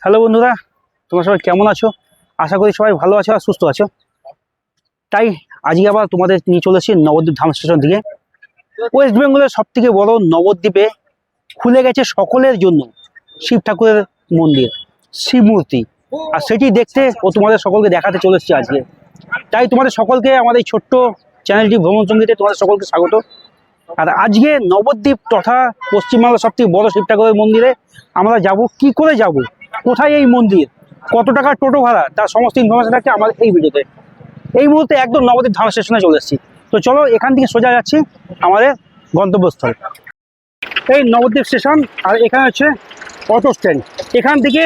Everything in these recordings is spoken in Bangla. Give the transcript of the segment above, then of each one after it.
হ্যালো বন্ধুরা, তোমরা সবাই কেমন আছো? আশা করি সবাই ভালো আছো আর সুস্থ আছো। তাই আজকে আবার তোমাদের নিয়ে চলে এসেছি নবদ্বীপ ধাম স্টেশন থেকে। ওয়েস্ট বেঙ্গলের সব থেকে বড় নবদ্বীপে খুলে গেছে সকলের জন্য শিব ঠাকুরের মন্দির, শিব মূর্তি। আর সেটি দেখতে ও তোমাদের সকলকে দেখাতে চলে এসেছি আজকে। তাই তোমাদের সকলকে আমাদের এই ছোট্ট চ্যানেলটি ভ্রমণ সঙ্গীতে তোমাদের সকলকে স্বাগত। আর আজকে নবদ্বীপ তথা পশ্চিমবাংলার সব থেকে বড় শিব ঠাকুরের মন্দিরে আমরা যাব। কি করে যাব, কোথায় এই মন্দির, কত টাকা টোটো ভাড়া, তার সমস্ত ইনফরমেশন থাকছে আমাদের এই ভিডিওতে। এই মুহূর্তে একদম নবদ্বীপ ধাম স্টেশনে চলে এসেছি। তো চলো এখান থেকে সোজা যাচ্ছি আমাদের গন্তব্যস্থল। এই নবদ্বীপ স্টেশন, আর এখানে হচ্ছে অটো স্ট্যান্ড। এখান থেকে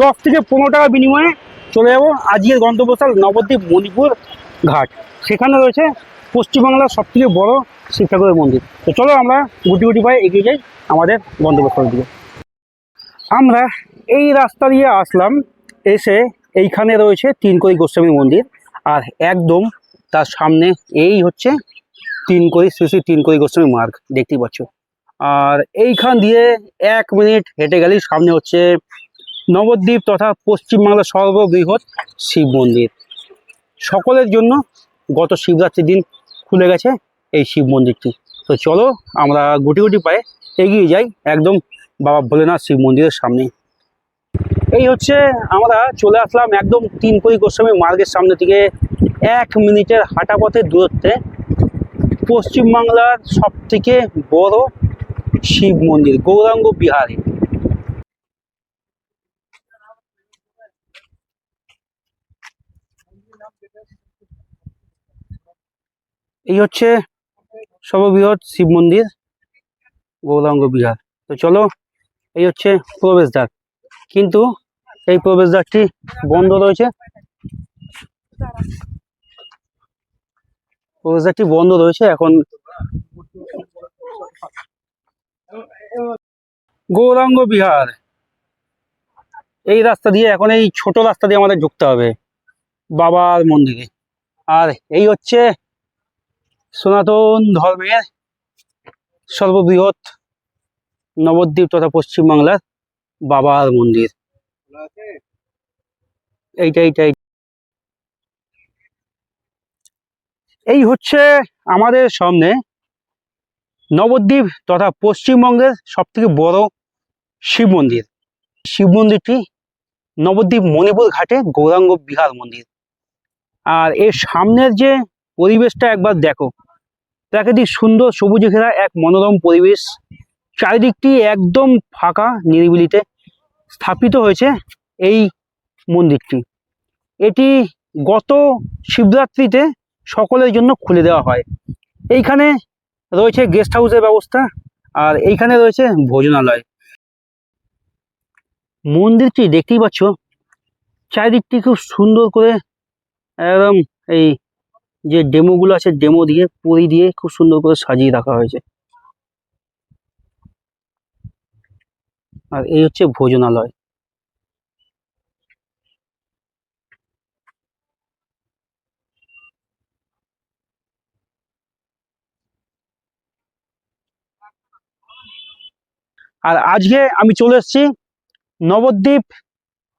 10 থেকে 15 টাকা বিনিময়ে চলে যাবো আজকের গন্তব্যস্থল নবদ্বীপ মণিপুর ঘাট। সেখানে রয়েছে পশ্চিমবাংলার সব থেকে বড় শিব ঠাকুরের মন্দির। তো চলো আমরা গুটি গুটি পায়ে এগিয়ে যাই আমাদের গন্তব্যস্থলের দিকে। আমরা এই রাস্তা দিয়ে আসলাম, এসে এইখানে রয়েছে তিনকড়ি গোস্বামী মন্দির। আর একদম তার সামনে এই হচ্ছে তিনকড়ি, শ্রী শ্রী তিনকড়ি গোস্বামী মার্গ, দেখতেই পাচ্ছ। আর এইখান দিয়ে 1 মিনিট হেঁটে গেলেই সামনে হচ্ছে নবদ্বীপ তথা পশ্চিমবাংলার সর্ববৃহৎ শিব মন্দির। সকলের জন্য গত শিবরাত্রির দিন খুলে গেছে এই শিব মন্দিরটি। তো চলো আমরা গুটি গুটি পায়ে এগিয়ে যাই একদম বাবা ভোলেনাথ শিব মন্দিরের সামনে। এই হচ্ছে আমরা চলে আসলাম একদম তিনকড়ি গোস্বামী মার্গের সামনে থেকে 1 মিনিটের হাঁটা পথের দূরত্বে পশ্চিমবাংলার সব থেকে বড় শিব মন্দির গৌরাঙ্গ বিহারে। এই হচ্ছে সর্ববৃহৎ শিব মন্দির গৌরাঙ্গ বিহার। তো চলো, এই হচ্ছে প্রবেশদ্বার, কিন্তু এই প্রবেশদ্বারটি বন্ধ রয়েছে। প্রবেশদ্বারটি বন্ধ রয়েছে এখন। গৌরাঙ্গ বিহার এই রাস্তা দিয়ে, এখন এই ছোট রাস্তা দিয়ে আমাদের ঢুকতে হবে বাবার মন্দিরে। আর এই হচ্ছে সনাতন ধর্মের সর্ববৃহৎ নবদ্বীপ তথা পশ্চিমবাংলার বাবার মন্দির। এইটাই এই হচ্ছে আমাদের সামনে নবদ্বীপ তথা পশ্চিমবঙ্গের সব থেকে বড় শিব মন্দির। শিব মন্দিরটি নবদ্বীপ মণিপুর ঘাটে গৌরাঙ্গ বিহার মন্দির। আর এর সামনের যে পরিবেশটা একবার দেখো, প্রাকৃতিক সুন্দর সবুজে ঘেরা এক মনোরম পরিবেশ। চারিদিকটি একদম ফাঁকা নিরিবিলিতে স্থাপিত হয়েছে এই মন্দিরটি। এটি গত শিবরাত্রিতে সকলের জন্য খুলে দেওয়া হয়। এইখানে রয়েছে গেস্ট হাউসের ব্যবস্থা, আর এইখানে রয়েছে ভোজনালয়। মন্দিরটি দেখতেই পাচ্ছ, চারিদিকটি খুব সুন্দর করে একদম এই যে ডেমোগুলো আছে, ডেমো দিয়ে পরি দিয়ে খুব সুন্দর করে সাজিয়ে রাখা হয়েছে। আর এই হচ্ছে ভোজনালয়। আর আজকে আমি চলে এসেছি নবদ্বীপ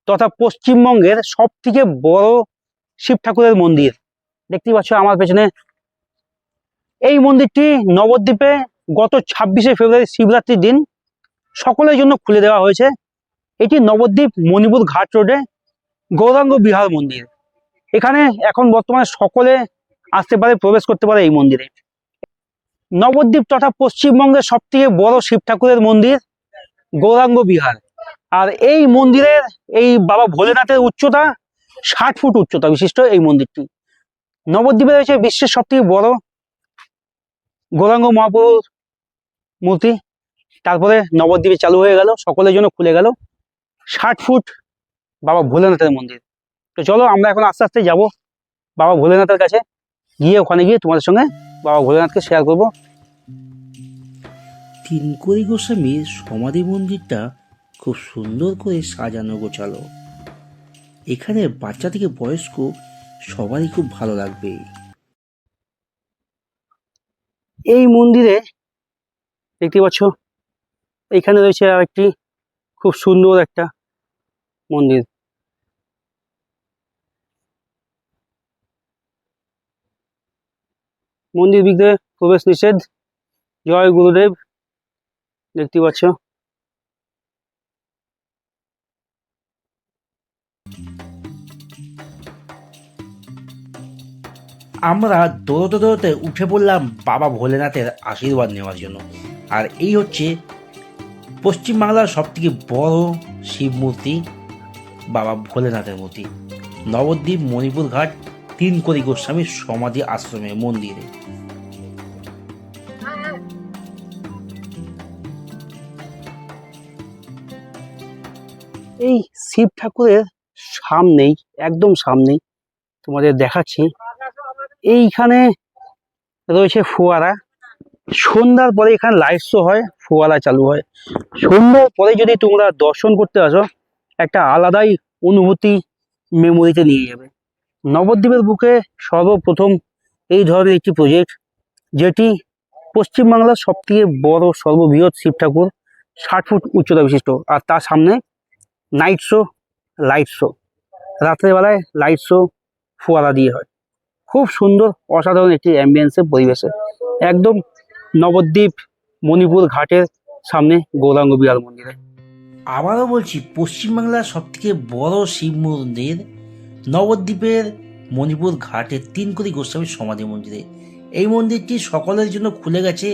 তথা পশ্চিমবঙ্গের সব থেকে বড় শিব ঠাকুরের মন্দির। দেখতেই পাচ্ছ আমার পেছনে এই মন্দিরটি নবদ্বীপে গত 26শে ফেব্রুয়ারি শিবরাত্রির দিন সকলের জন্য খুলে দেওয়া হয়েছে। এটি নবদ্বীপ মণিপুর ঘাট রোডে গৌরাঙ্গ বিহার মন্দির। এখানে এখন বর্তমানে সকলে আসতে পারে, প্রবেশ করতে পারে এই মন্দিরে। নবদ্বীপ তথা পশ্চিমবঙ্গের সব থেকে বড় শিব ঠাকুরের মন্দির গৌরাঙ্গ বিহার। আর এই মন্দিরের এই বাবা ভোলেনাথের উচ্চতা 60 ফুট উচ্চতা বিশিষ্ট এই মন্দিরটি। নবদ্বীপে রয়েছে বিশ্বের সব থেকে বড় গৌরাঙ্গ মহাপ্রভুর মূর্তি। তারপরে নবদ্বীপে চালু হয়ে গেল, সকলের জন্য খুলে গেল 60 ফুট বাবা ভোলেনাথের মন্দির। তো চলো আমরা এখন আস্তে আস্তে যাব বাবা ভোলেনাথের কাছে, গিয়ে ওখানে গিয়ে তোমাদের সঙ্গে বাবা ভোলেনাথকে শেয়ার করব। তিনকড়ি গোস্বামীর সমাধি মন্দিরটা খুব সুন্দর করে সাজানো গোছালো। এখানে বাচ্চা থেকে বয়স্ক সবারই খুব ভালো লাগবে। এই মন্দিরে দেখতে পাচ্ছ, এখানে রয়েছে আর একটি খুব সুন্দর একটা মন্দির। মন্দির দিকে প্রবেশ নিষেধ। জয় গুরুদেব। দেখতে পাচ্ছ আমরা দৌড়তে দৌড়তে উঠে পড়লাম বাবা ভোলেনাথের আশীর্বাদ নেওয়ার জন্য। আর এই হচ্ছে পশ্চিমবাংলার সবথেকে বড় শিব মূর্তি, বাবা ভোলেনাথের মূর্তি, নবদ্বীপ মণিপুর ঘাট তিনকড়ি গোস্বামীর সমাধি আশ্রমে মন্দিরে। এই শিব ঠাকুরের সামনেই, একদম সামনেই তোমাদের দেখাচ্ছি, এইখানে রয়েছে ফোয়ারা। সন্ধ্যার পরে এখানে লাইট শো হয়, ফোয়ারা চালু হয়। সন্ধ্যার পরে যদি তোমরা দর্শন করতে আসো, একটা আলাদাই অনুভূতি মেমোরিতে নিয়ে যাবে। নবদ্বীপের বুকে সর্বপ্রথম এই ধরনের একটি প্রজেক্ট, যেটি পশ্চিমবাংলার সবথেকে বড় সর্ববৃহৎ শিব ঠাকুর, 60 ফুট উচ্চতা বিশিষ্ট। আর তার সামনে নাইট শো, লাইট শো, রাত্রেবেলায় লাইট শো ফোয়ারা দিয়ে হয়। খুব সুন্দর, অসাধারণ একটি অ্যাম্বিয়েন্সের পরিবেশে, একদম নবদ্বীপ মণিপুর ঘাটের সামনে গৌরাঙ্গ বিহার মন্দিরে। আবারও বলছি, পশ্চিমবাংলার সবথেকে বড় শিব মন্দির নবদ্বীপের মণিপুর ঘাটের তিনকড়ি গোস্বামীর সমাধি মন্দিরে। এই মন্দিরটি সকলের জন্য খুলে গেছে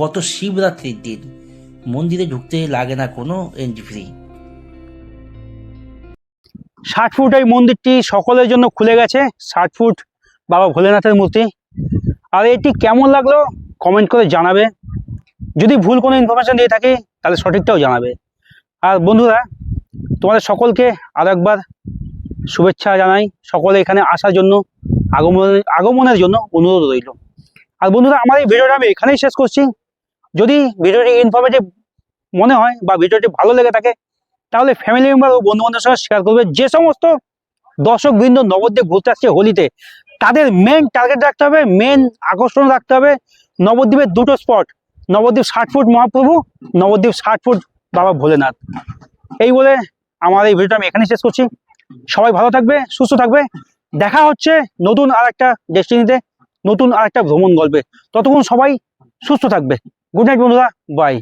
গত শিবরাত্রির দিন। মন্দিরে ঢুকতে লাগে না কোনো এন্ট্রি ফ্রি। 60 ফুট এই মন্দিরটি সকলের জন্য খুলে গেছে। 60 ফুট বাবা ভোলেনাথের মূর্তি। আর এটি কেমন লাগলো কমেন্ট করে জানাবে। যদি ভুল কোনো ইনফরমেশন দিয়ে থাকি তাহলে সঠিকটাও জানাবে। আর বন্ধুরা, তোমাদের সকলকে আর একবার শুভেচ্ছা জানাই। সকলে এখানে আসার জন্য, আগমনের জন্য অনুরোধ রইল। আর বন্ধুরা, আমার এই ভিডিওটা আমি এখানেই শেষ করছি। যদি ভিডিওটি ইনফরমেটিভ মনে হয় বা ভিডিওটি ভালো লেগে থাকে, তাহলে ফ্যামিলি মেম্বার ও বন্ধু বান্ধবের সঙ্গে শেয়ার করবে। যে সমস্ত দর্শকবৃন্দ নবদ্বীপ ঘুরতে আসছে হোলিতে, তাদের মেন টার্গেট রাখতে হবে, মেন আকর্ষণ রাখতে হবে নবদ্বীপের দুটো spot, Nabadwip 60 foot Mahaprabhu, Nabadwip 60 foot বাবা ভোলেনাথ। এই বলে আমার এই ভিডিওটা আমি এখানেই শেষ করছি। সবাই ভালো থাকবে, সুস্থ থাকবে। দেখা হচ্ছে নতুন আর একটা ডেস্টিনিতে, নতুন আর একটা ভ্রমণ গল্পে। ততক্ষণ সবাই সুস্থ থাকবে। গুড নাইট বন্ধুরা, বাই।